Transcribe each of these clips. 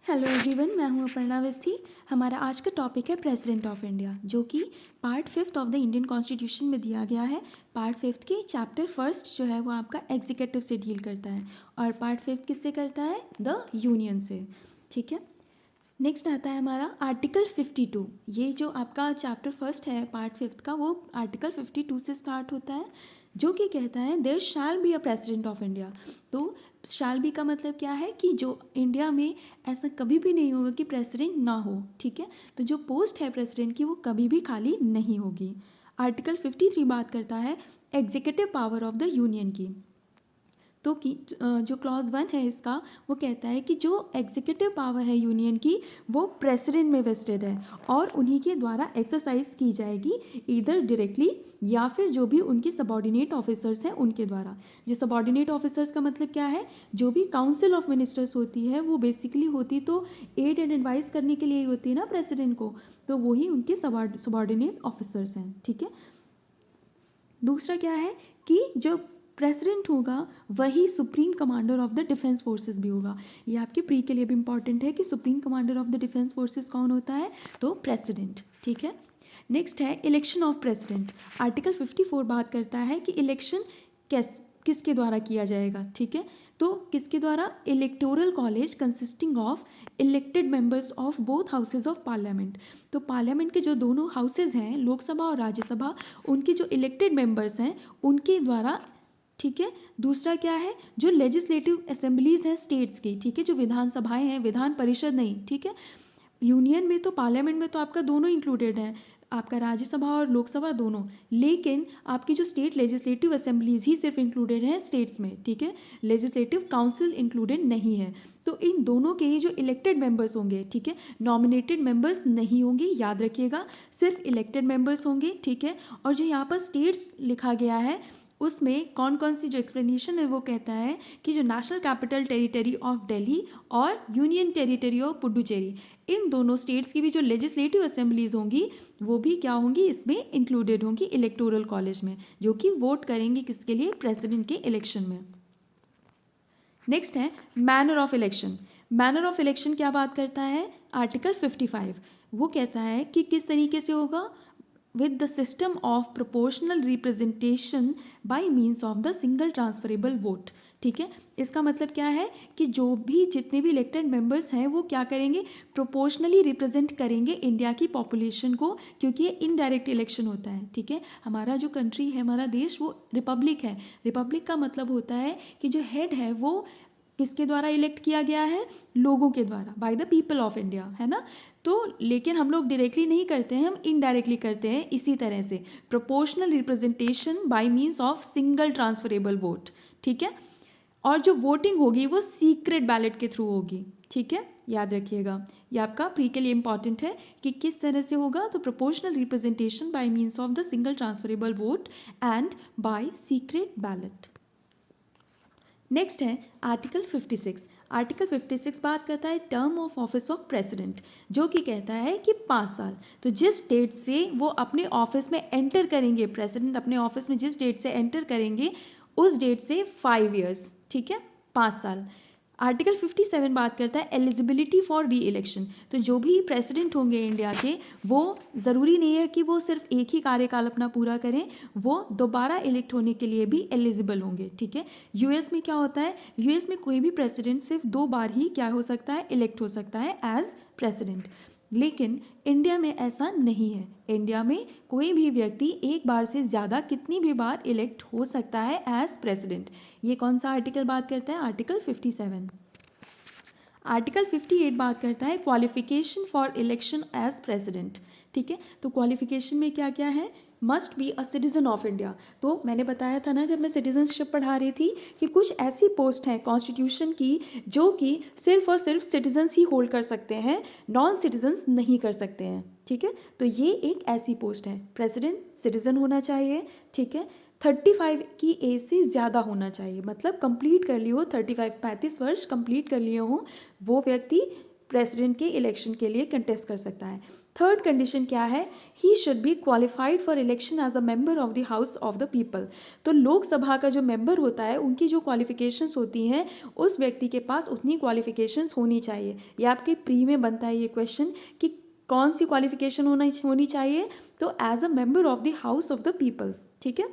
Hello everyone, मैं हूँ अपर्णा अवस्थी। हमारा आज का टॉपिक है प्रेसिडेंट ऑफ इंडिया, जो कि part 5 of the Indian constitution में दिया गया है। पार्ट 5 के चैप्टर फर्स्ट जो है वो आपका एग्जीक्यूटिव से डील करता है और पार्ट 5 किससे करता है? द यूनियन से। ठीक है, नेक्स्ट आता है हमारा आर्टिकल 52। ये जो आपका चैप्टर फर्स्ट है पार्ट 5 का, वो आर्टिकल 52 से स्टार्ट होता है, जो कि कहता है there shall be a president of India. तो शैल बी का मतलब क्या है कि जो इंडिया में ऐसा कभी भी नहीं होगा कि प्रेसिडेंट ना हो। ठीक है, तो जो पोस्ट है प्रेसिडेंट की वो कभी भी खाली नहीं होगी। आर्टिकल 53 बात करता है executive power of the union की। तो कि जो क्लॉज 1 है इसका, वो कहता है कि जो एग्जीक्यूटिव पावर है यूनियन की वो प्रेसिडेंट में वेस्टेड है और उन्हीं के द्वारा एक्सरसाइज की जाएगी, इधर डायरेक्टली या फिर जो भी उनके सबॉर्डिनेट ऑफिसर्स हैं उनके द्वारा। जो सबॉर्डिनेट ऑफिसर्स का मतलब क्या है? जो भी काउंसिल ऑफ मिनिस्टर्स होती है वो बेसिकली होती तो एड एंड एडवाइस करने के लिए ही होती है ना प्रेसिडेंट को, तो वही उनके सबॉर्डिनेट ऑफिसर्स हैं। ठीक है, दूसरा क्या है कि जो प्रेसिडेंट होगा वही supreme commander of the defence forces भी होगा। ये आपके प्री के लिए भी इंपॉर्टेंट है कि supreme commander of the defence forces कौन होता है? तो प्रेसिडेंट। ठीक है, नेक्स्ट है इलेक्शन ऑफ प्रेसिडेंट। आर्टिकल 54 बात करता है कि इलेक्शन किसके द्वारा किया जाएगा। ठीक है, तो किसके द्वारा? Electoral college consisting of elected members of both houses of parliament. तो पार्लियामेंट के जो दोनों हाउसेज हैं, लोकसभा और राज्यसभा, उनके जो इलेक्टेड मेंबर्स हैं उनके द्वारा। ठीक है, दूसरा क्या है? जो लेजिस्लेटिव असेंबलीज हैं स्टेट्स की, ठीक है, जो विधानसभाएं हैं, विधान परिषद नहीं। ठीक है, यूनियन में तो पार्लियामेंट में तो आपका दोनों इंक्लूडेड है, आपका राज्यसभा और लोकसभा दोनों, लेकिन आपकी जो स्टेट लेजिस्लेटिव असेंबलीज ही सिर्फ इंक्लूडेड हैं स्टेट्स में। ठीक है, लेजिस्लेटिव काउंसिल इंक्लूडेड नहीं है। तो इन दोनों के ही जो इलेक्टेड मेंबर्स होंगे, ठीक है, नॉमिनेटेड मेंबर्स नहीं होंगे, याद रखिएगा, सिर्फ इलेक्टेड मेंबर्स होंगे। ठीक है, और जो यहाँ पर स्टेट्स लिखा गया है उसमें कौन कौन सी जो एक्सप्लेनेशन है वो कहता है कि जो national capital territory of Delhi और यूनियन टेरिटरी ऑफ पुडुचेरी, इन दोनों स्टेट्स की भी जो लेजिस्लेटिव असेंबलीज होंगी वो भी क्या होंगी? इसमें इंक्लूडेड होंगी इलेक्टोरल कॉलेज में, जो कि वोट करेंगे किसके लिए? प्रेसिडेंट के इलेक्शन में। नेक्स्ट है manner of election. Manner of election क्या बात करता है? आर्टिकल 55 वो कहता है कि किस तरीके से होगा? With the system of proportional representation by means of the single transferable vote. ठीक है, इसका मतलब क्या है कि जो भी जितने भी इलेक्टेड मेंबर्स हैं वो क्या करेंगे? प्रोपोर्शनली रिप्रेजेंट करेंगे इंडिया की पॉपुलेशन को, क्योंकि ये इनडायरेक्ट इलेक्शन होता है। ठीक है, हमारा जो कंट्री है, हमारा देश, वो रिपब्लिक है। रिपब्लिक का मतलब होता है कि जो हेड है वो किसके द्वारा इलेक्ट किया गया है? लोगों के द्वारा, by the people of India, है ना। तो लेकिन हम लोग डायरेक्टली नहीं करते हैं, हम इनडायरेक्टली करते हैं। इसी तरह से proportional representation by means of single transferable vote. ठीक है, और जो वोटिंग होगी वो सीक्रेट बैलेट के थ्रू होगी। ठीक है, याद रखिएगा, ये आपका प्री के लिए इंपॉर्टेंट है कि किस तरह से होगा। तो proportional representation by means of the single transferable vote and by secret ballot. Next है आर्टिकल 56। आर्टिकल 56 बात करता है term of office of president, जो कि कहता है कि 5 साल। तो जिस डेट से वो अपने ऑफिस में एंटर करेंगे, प्रेसिडेंट अपने ऑफिस में जिस डेट से एंटर करेंगे उस डेट से 5 ईयर्स। ठीक है, 5 साल। आर्टिकल 57 बात करता है एलिजिबिलिटी फॉर री इलेक्शन। तो जो भी प्रेसिडेंट होंगे इंडिया के, वो ज़रूरी नहीं है कि वो सिर्फ एक ही कार्यकाल अपना पूरा करें, वो दोबारा इलेक्ट होने के लिए भी एलिजिबल होंगे। ठीक है, यूएस में क्या होता है? यूएस में कोई भी प्रेसिडेंट सिर्फ 2 बार ही क्या हो सकता है? इलेक्ट हो सकता है एज प्रेसिडेंट। लेकिन इंडिया में ऐसा नहीं है। इंडिया में कोई भी व्यक्ति एक बार से ज़्यादा कितनी भी बार इलेक्ट हो सकता है एज प्रेसिडेंट। ये कौन सा आर्टिकल बात करता है? आर्टिकल 57। आर्टिकल 58 बात करता है qualification for election as president. ठीक है, तो क्वालिफिकेशन में क्या क्या है? Must be a citizen of India. तो मैंने बताया था ना जब मैं सिटीजनशिप पढ़ा रही थी कि कुछ ऐसी पोस्ट हैं कॉन्स्टिट्यूशन की जो कि सिर्फ और सिर्फ सिटीजन्स ही होल्ड कर सकते हैं, नॉन सिटीजन्स नहीं कर सकते हैं। ठीक है, तो ये एक ऐसी पोस्ट है। प्रेसिडेंट सिटीजन होना चाहिए। ठीक है, 35 की एज से ज़्यादा होना चाहिए, मतलब कंप्लीट कर लिए हो 35 वर्ष कंप्लीट कर लिए हो वो व्यक्ति प्रेसिडेंट के इलेक्शन के लिए कंटेस्ट कर सकता है। थर्ड कंडीशन क्या है, he should be qualified for election as a member of the house of the people. तो लोकसभा का जो मेंबर होता है उनकी जो क्वालिफिकेशंस होती हैं उस व्यक्ति के पास उतनी क्वालिफिकेशंस होनी चाहिए। ये आपके प्री में बनता है ये क्वेश्चन कि कौन सी क्वालिफिकेशन होनी चाहिए, तो as a member of the house of the people. ठीक है।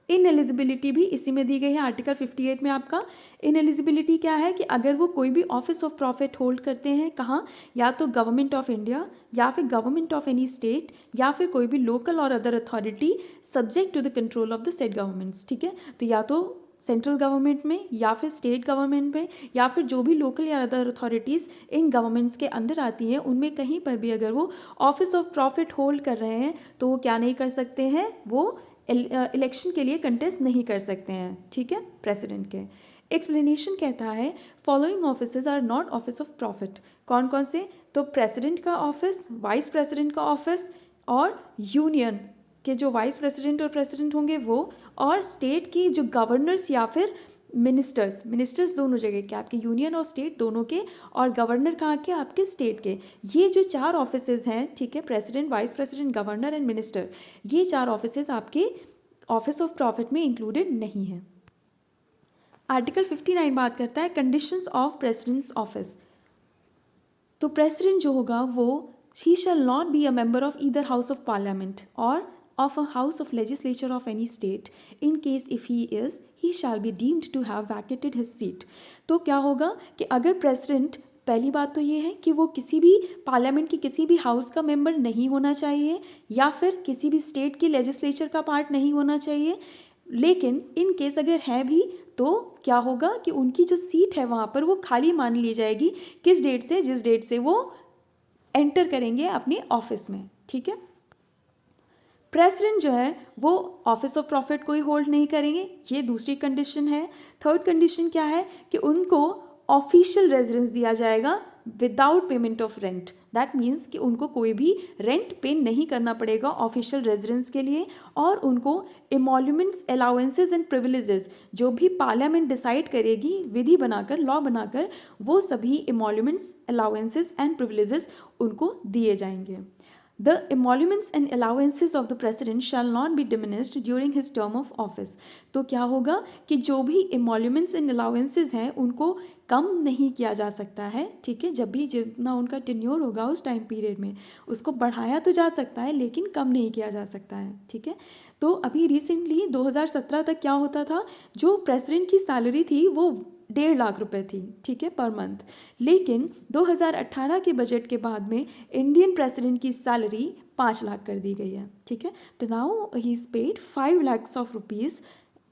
इनएलिजिबिलिटी भी इसी में दी गई है आर्टिकल 58 में। आपका इनएलिजिबिलिटी क्या है कि अगर वो कोई भी ऑफिस ऑफ प्रॉफिट होल्ड करते हैं, कहाँ, या तो गवर्नमेंट ऑफ इंडिया या फिर गवर्नमेंट ऑफ एनी स्टेट या फिर कोई भी लोकल और other authority subject to the control of the state governments. ठीक है। तो या तो सेंट्रल गवर्नमेंट में या फिर स्टेट गवर्नमेंट में या फिर जो भी लोकल या अदर अथॉरिटीज़ इन गवर्नमेंट्स के अंदर आती हैं, उनमें कहीं पर भी अगर वो ऑफिस ऑफ प्रॉफिट होल्ड कर रहे हैं तो वो क्या नहीं कर सकते हैं, वो इलेक्शन के लिए कंटेस्ट नहीं कर सकते हैं। ठीक है, प्रेसिडेंट के। एक्सप्लेनेशन कहता है following offices are not office of profit. कौन कौन से, तो प्रेसिडेंट का ऑफिस, वाइस प्रेसिडेंट का ऑफिस और यूनियन के जो वाइस प्रेसिडेंट और प्रेसिडेंट होंगे वो, और स्टेट की जो गवर्नर्स या फिर मिनिस्टर्स दोनों जगह के, आपके यूनियन और स्टेट दोनों के, और गवर्नर कहाँ के, आपके स्टेट के। ये जो 4 ऑफिसेज हैं, ठीक है, president, vice president, governor and minister, ये 4 ऑफिसेज आपके ऑफिस ऑफ प्रॉफिट में इंक्लूडेड नहीं है। आर्टिकल 59 बात करता है कंडीशंस ऑफ प्रेसिडेंट्स ऑफिस। तो प्रेसिडेंट जो होगा वो ही shall not be a member of either house of parliament और of a house of legislature of any state. In case if he is, he shall be deemed to have vacated his seat. तो क्या होगा कि अगर president, पहली बात तो ये है कि वो किसी भी पार्लियामेंट की किसी भी हाउस का मेंबर नहीं होना चाहिए या फिर किसी भी स्टेट की लेजिस्लेचर का पार्ट नहीं होना चाहिए, लेकिन इन केस अगर है भी तो क्या होगा कि उनकी जो सीट है वहाँ पर वो खाली मान ली जाएगी, किस डेट से, जिस डेट से वो एंटर करेंगे अपने ऑफिस में। ठीक है। प्रेसिडेंट जो है वो ऑफिस ऑफ प्रॉफिट को ही होल्ड नहीं करेंगे, ये दूसरी कंडीशन है। थर्ड कंडीशन क्या है कि उनको ऑफिशियल रेजिडेंस दिया जाएगा without payment of rent. That means कि उनको कोई भी रेंट पे नहीं करना पड़ेगा ऑफिशियल रेजिडेंस के लिए, और उनको इमोल्यूमेंट्स, अलाउंसेस एंड प्रिविलेजेस जो भी पार्लियामेंट डिसाइड करेगी विधि बनाकर, लॉ बनाकर, वो सभी इमोल्यूमेंट्स, अलाउंसेस एंड प्रिविलेजेस उनको दिए जाएंगे। The emoluments and allowances of the president shall not be diminished during his term of office. तो क्या होगा कि जो भी emoluments and allowances हैं उनको कम नहीं किया जा सकता है। ठीक है, जब भी जितना उनका टेन्योर होगा उस टाइम पीरियड में उसको बढ़ाया तो जा सकता है लेकिन कम नहीं किया जा सकता है। ठीक है। तो अभी रिसेंटली 2017 तक क्या होता था, जो प्रेसिडेंट की सैलरी थी वो 1.5 लाख रुपए थी, ठीक है, पर मंथ। लेकिन 2018 के बजट के बाद में इंडियन प्रेसिडेंट की सैलरी 5 लाख कर दी गई है। ठीक है। तो now he is paid 5 lakhs of rupees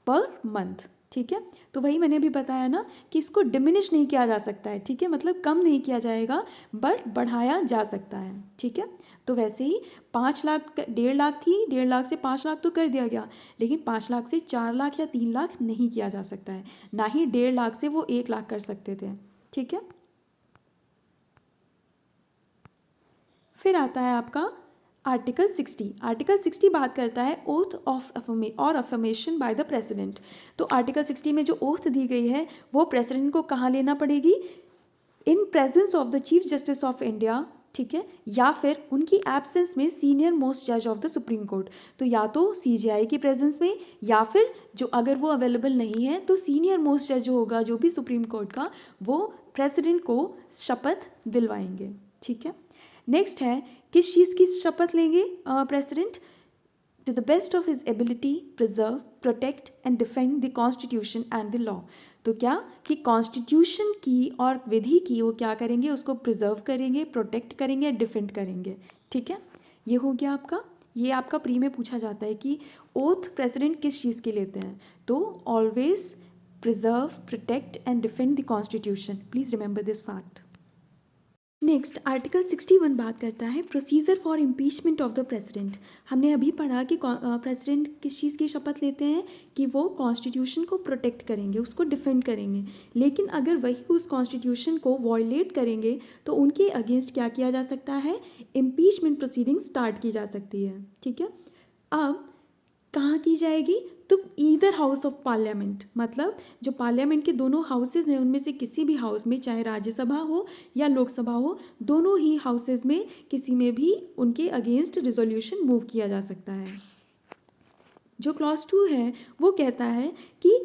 per month. ठीक है। तो वही मैंने अभी बताया ना कि इसको डिमिनिश नहीं किया जा सकता है। ठीक है, मतलब कम नहीं किया जाएगा बट बढ़ाया जा सकता है। ठीक है। तो वैसे ही 5 लाख, 1.5 लाख थी, 1.5 लाख से 5 लाख तो कर दिया गया, लेकिन 5 लाख से 4 लाख या 3 लाख नहीं किया जा सकता है, ना ही 1.5 लाख से वो 1 लाख कर सकते थे। ठीक है। फिर आता है आपका आर्टिकल 60। आर्टिकल 60 बात करता है oath of affirmation by the president. तो आर्टिकल 60 में जो ओथ दी गई है वो प्रेसिडेंट को कहाँ लेना पड़ेगी, in presence of the chief justice of India. ठीक है, या फिर उनकी एब्सेंस में सीनियर मोस्ट जज ऑफ द सुप्रीम कोर्ट। तो या तो सीजेआई की प्रेजेंस में या फिर जो अगर वो अवेलेबल नहीं है तो सीनियर मोस्ट जज होगा जो भी सुप्रीम कोर्ट का, वो प्रेसिडेंट को शपथ दिलवाएंगे। ठीक है। नेक्स्ट है किस चीज़ की शपथ लेंगे president, to the best of his ability preserve, protect and defend the constitution and the law. तो क्या कि कॉन्स्टिट्यूशन की और विधि की वो क्या करेंगे, उसको प्रिजर्व करेंगे, प्रोटेक्ट करेंगे, डिफेंड करेंगे। ठीक है, ये हो गया आपका। ये आपका प्री में पूछा जाता है कि ओथ प्रेसिडेंट किस चीज़ की लेते हैं, तो always preserve, protect and defend the constitution. Please remember this fact. Next article 61 बात करता है procedure for impeachment of the president. हमने अभी पढ़ा कि प्रेसिडेंट किस चीज़ की शपथ लेते हैं कि वो कॉन्स्टिट्यूशन को प्रोटेक्ट करेंगे, उसको डिफेंड करेंगे, लेकिन अगर वही उस कॉन्स्टिट्यूशन को वॉयलेट करेंगे तो उनके अगेंस्ट क्या किया जा सकता है, इम्पीचमेंट प्रोसीडिंग स्टार्ट की जा सकती है। ठीक है। अब कहाँ की जाएगी, तो ईदर हाउस ऑफ पार्लियामेंट, मतलब जो पार्लियामेंट के दोनों हाउसेज हैं उनमें से किसी भी हाउस में, चाहे राज्यसभा हो या लोकसभा हो, दोनों ही हाउसेज में किसी में भी उनके अगेंस्ट रिजोल्यूशन मूव किया जा सकता है। जो क्लॉज 2 है वो कहता है कि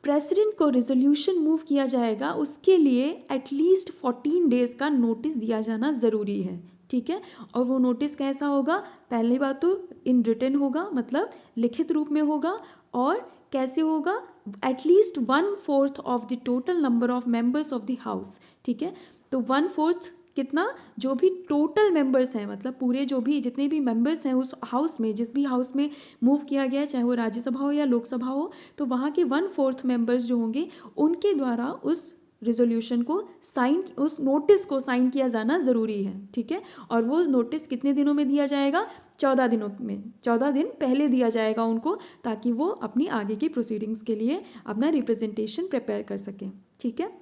प्रेसिडेंट को रिजोल्यूशन मूव किया जाएगा, उसके लिए एटलीस्ट 14 डेज़ का नोटिस दिया जाना ज़रूरी है, ठीक है। और वो नोटिस कैसा होगा? पहली बात तो इन रिटन होगा, मतलब लिखित रूप में होगा। और कैसे होगा? At least 1/4 of the total number of members of the house, ठीक है। तो 1/4 कितना? जो भी टोटल मेंबर्स हैं, मतलब पूरे जो भी जितने भी मेंबर्स हैं उस हाउस में, जिस भी हाउस में मूव किया गया है, चाहे वो राज्यसभा हो या लोकसभा हो, तो वहाँ के 1/4 मेंबर्स जो होंगे उनके द्वारा उस रिजोल्यूशन को साइन, उस नोटिस को साइन किया जाना ज़रूरी है, ठीक है। और वो नोटिस कितने दिनों में दिया जाएगा? 14 दिनों में, 14 दिन पहले दिया जाएगा उनको, ताकि वो अपनी आगे की प्रोसीडिंग्स के लिए अपना रिप्रेजेंटेशन प्रिपेयर कर सकें, ठीक है।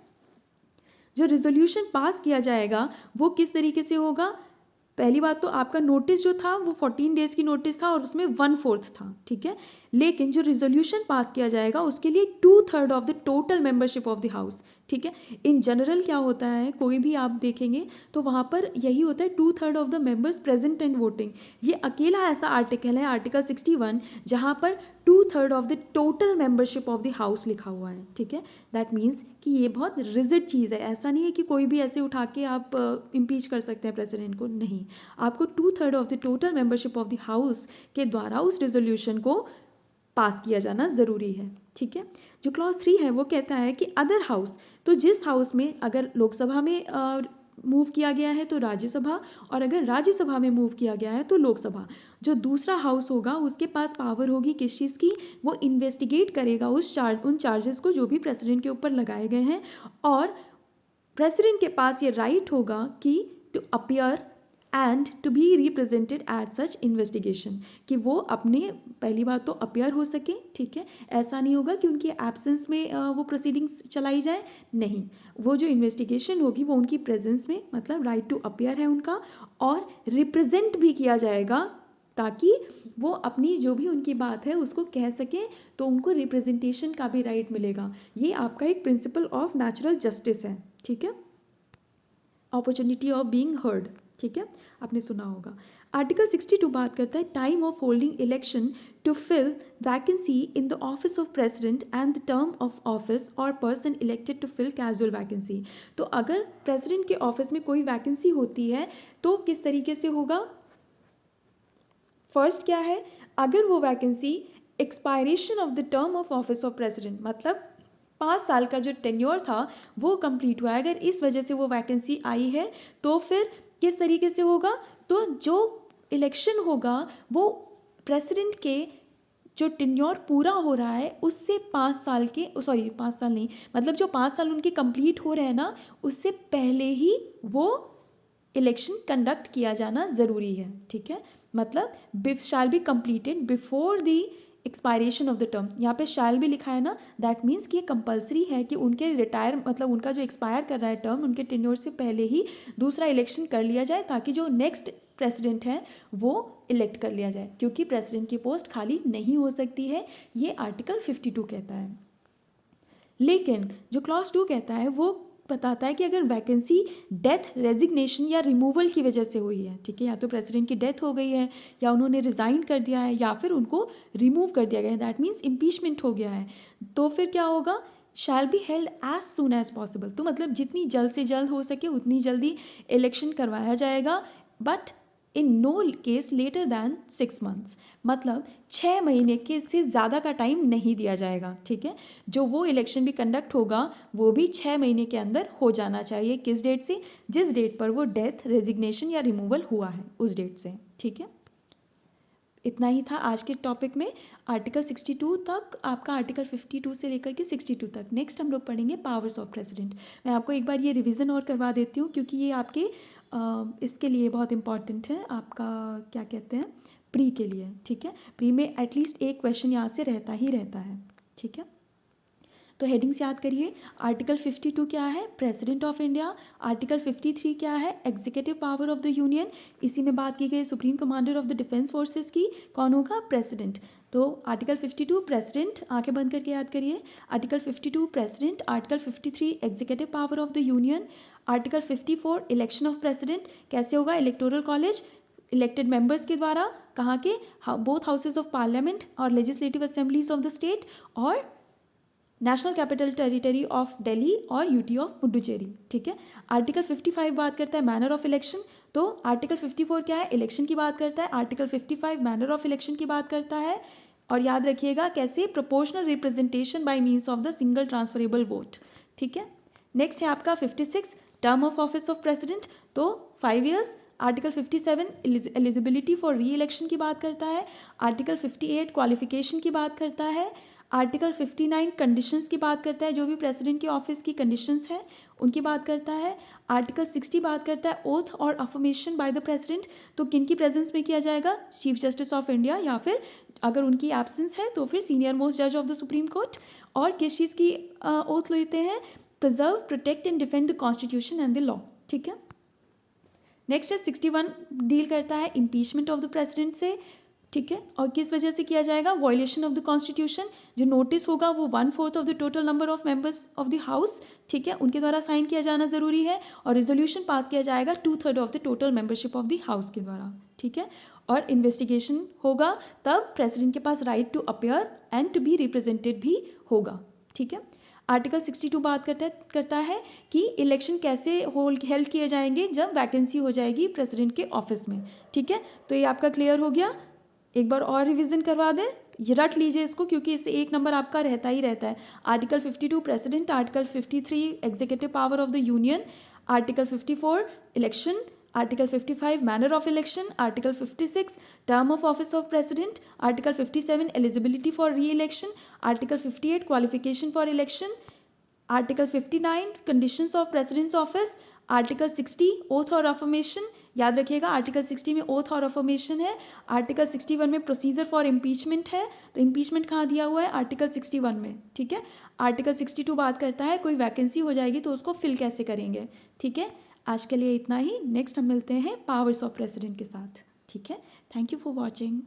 जो रिजोल्यूशन पास किया जाएगा वो किस तरीके से होगा? पहली बात तो आपका नोटिस जो था वो 14 डेज़ की नोटिस था और उसमें 1/4 था, ठीक है। लेकिन जो रिजोल्यूशन पास किया जाएगा उसके लिए 2/3 of the total membership of the house, ठीक है। इन जनरल क्या होता है, कोई भी आप देखेंगे तो वहाँ पर यही होता है 2/3 of the members present and voting. ये अकेला ऐसा आर्टिकल है, आर्टिकल 61, जहाँ पर 2/3 of the total membership of the house लिखा हुआ है, ठीक है। दैट मीन्स कि ये बहुत रिजिड चीज़ है, ऐसा नहीं है कि कोई भी ऐसे उठा के आप इम्पीच कर सकते हैं प्रेसिडेंट को, नहीं। आपको 2/3 of the total membership of the house के द्वारा उस रिजोल्यूशन को पास किया जाना ज़रूरी है, ठीक है। जो क्लॉज 3 है वो कहता है कि अदर हाउस, तो जिस हाउस में अगर लोकसभा में मूव किया गया है तो राज्यसभा, और अगर राज्यसभा में मूव किया गया है तो लोकसभा, जो दूसरा हाउस होगा उसके पास पावर होगी किस चीज़ की? वो इन्वेस्टिगेट करेगा उन चार्जेस को जो भी प्रेसिडेंट के ऊपर लगाए गए हैं, और प्रेसिडेंट के पास ये राइट होगा कि to appear and to be represented at such investigation, कि वो अपने, पहली बात तो अपीयर हो सके, ठीक है। ऐसा नहीं होगा कि उनकी एब्सेंस में वो प्रोसीडिंग्स चलाई जाए, नहीं। वो जो इन्वेस्टिगेशन होगी वो उनकी प्रेजेंस में, मतलब राइट टू अपीयर है उनका, और रिप्रेजेंट भी किया जाएगा ताकि वो अपनी जो भी उनकी बात है उसको कह सकें, तो उनको रिप्रेजेंटेशन का भी राइट मिलेगा। ये आपका एक प्रिंसिपल ऑफ नेचुरल जस्टिस है, ठीक है। अपॉर्चुनिटी ऑफ बीइंग हर्ड, ठीक है, आपने सुना होगा। आर्टिकल 62 बात करता है time of holding election to fill vacancy in the office of president and the term of office और person elected to fill casual vacancy. तो अगर प्रेसिडेंट के ऑफिस में कोई वैकेंसी होती है तो किस तरीके से होगा? फर्स्ट क्या है? अगर वो vacancy expiration of the term of office of president, मतलब 5 साल का जो टेन्योर था वो कंप्लीट हुआ है, अगर इस वजह से वो वैकेंसी आई है तो फिर किस तरीके से होगा? तो जो इलेक्शन होगा वो प्रेसिडेंट के जो टेन्योर पूरा हो रहा है उससे 5 साल के, सॉरी 5 साल नहीं, मतलब जो 5 साल उनके कंप्लीट हो रहे हैं ना, उससे पहले ही वो इलेक्शन कंडक्ट किया जाना ज़रूरी है, ठीक है। मतलब shall be completed before the expiration of the term, यहाँ पे शैल भी लिखा है ना, दैट मीन्स कि ये कंपलसरी है कि उनके रिटायर, मतलब उनका जो एक्सपायर कर रहा है टर्म, उनके टेन्योर से पहले ही दूसरा इलेक्शन कर लिया जाए, ताकि जो नेक्स्ट प्रेसिडेंट है वो इलेक्ट कर लिया जाए, क्योंकि प्रेसिडेंट की पोस्ट खाली नहीं हो सकती है, ये आर्टिकल 52 कहता है। लेकिन जो क्लॉज 2 कहता है वो बताता है कि अगर वैकेंसी डेथ, रेजिग्नेशन या रिमूवल की वजह से हुई है, ठीक है, या तो प्रेसिडेंट की डेथ हो गई है, या उन्होंने रिज़ाइन कर दिया है, या फिर उनको रिमूव कर दिया गया है, दैट मीन्स इम्पीचमेंट हो गया है, तो फिर क्या होगा? Shall be held as soon as possible, तो मतलब जितनी जल्द से जल्द हो सके उतनी जल्दी इलेक्शन करवाया जाएगा, but in no case later than 6 months, मतलब 6 महीने के से ज़्यादा का टाइम नहीं दिया जाएगा, ठीक है। जो वो इलेक्शन भी कंडक्ट होगा वो भी 6 महीने के अंदर हो जाना चाहिए, किस डेट से? जिस डेट पर वो डेथ, रेजिग्नेशन या रिमूवल हुआ है उस डेट से, ठीक है। इतना ही था आज के टॉपिक में, आर्टिकल 62 तक आपका, आर्टिकल 52 से लेकर के 62 तक। नेक्स्ट हम लोग पढ़ेंगे पावर्स ऑफ प्रेसिडेंट। मैं आपको एक बार ये रिवीजन और करवा देती हूँ, क्योंकि ये आपके इसके लिए बहुत इंपॉर्टेंट है, आपका क्या कहते हैं, प्री के लिए, ठीक है। प्री में एटलीस्ट एक क्वेश्चन यहाँ से रहता ही रहता है, ठीक है। तो हेडिंग्स याद करिए। आर्टिकल 52 क्या है? President of India. आर्टिकल 53 क्या है? Executive power of the union. इसी में बात की गई supreme commander of the defence forces की, कौन होगा? प्रेसिडेंट। तो आर्टिकल 52 प्रेसिडेंट, आंखें बंद करके याद करिए, article 52 president, article 53 executive power of the union, article 54 election of president कैसे होगा, इलेक्टोरल कॉलेज, इलेक्टेड मेंबर्स के द्वारा, कहाँ के, बोथ हाउसेज ऑफ पार्लियामेंट और legislative assemblies of the state, और national capital territory of Delhi और यूटी ऑफ पुडुचेरी, ठीक है। आर्टिकल 55 बात करता है मैनर ऑफ इलेक्शन, तो आर्टिकल 54 क्या है, इलेक्शन की बात करता है, आर्टिकल 55 मैनर ऑफ इलेक्शन की बात करता है, और याद रखिएगा कैसे, proportional representation by means of the single transferable vote, ठीक है। नेक्स्ट है आपका 56 term of office of president, तो 5 ईयर्स। आर्टिकल 57 एलिजिबिलिटी फॉर री इलेक्शन की बात करता है, आर्टिकल 58 क्वालिफिकेशन की बात करता है, आर्टिकल 59 कंडीशंस की बात करता है, जो भी प्रेसिडेंट के ऑफिस की कंडीशंस हैं उनकी बात करता है, आर्टिकल 60 बात करता है ओथ और अफर्मेशन बाय द प्रेसिडेंट, तो किन की प्रेजेंस में किया जाएगा, चीफ जस्टिस ऑफ इंडिया, या फिर अगर उनकी एब्सेंस है तो फिर सीनियर मोस्ट जज ऑफ द सुप्रीम कोर्ट। और किस चीज़ की ओथ लेते हैं, preserve, protect and defend the constitution and the law, ठीक है। नेक्स्ट है 61 डील करता है इम्पीचमेंट ऑफ द प्रेसिडेंट से, ठीक है, और किस वजह से किया जाएगा, वायलेशन ऑफ द कॉन्स्टिट्यूशन, जो नोटिस होगा वो 1/4 of the total number of members of the house, ठीक है, उनके द्वारा साइन किया जाना जरूरी है, और रेजोल्यूशन पास किया जाएगा 2/3 of the total membership of the house के द्वारा, ठीक है। और इन्वेस्टिगेशन होगा तब प्रेसिडेंट के पास right to appear and to be represented भी होगा, ठीक है। आर्टिकल 62 बात करता है कि इलेक्शन कैसे हेल्ड किए जाएंगे जब वैकेंसी हो जाएगी प्रेसिडेंट के ऑफिस में, ठीक है। तो ये आपका क्लियर हो गया, एक बार और रिवीजन करवा दें, ये रट लीजिए इसको क्योंकि इससे एक नंबर आपका रहता ही रहता है। Article 52 president, article 53 executive power of the union, article 54 election, article 55 manner of election, article 56 term of office of president, article 57 eligibility for reelection, article 58 qualification for election, article 59 conditions of presidents office, article 60 oath और affirmation, याद रखिएगा article 60 में oath और affirmation है, article 61 में procedure for impeachment है, तो impeachment कहाँ दिया हुआ है, आर्टिकल 61 में, ठीक है। आर्टिकल 62 बात करता है कोई वैकेंसी हो जाएगी तो उसको फिल कैसे करेंगे, ठीक है। आज के लिए इतना ही, नेक्स्ट हम मिलते हैं पावर्स ऑफ प्रेसिडेंट के साथ, ठीक है। Thank you for watching.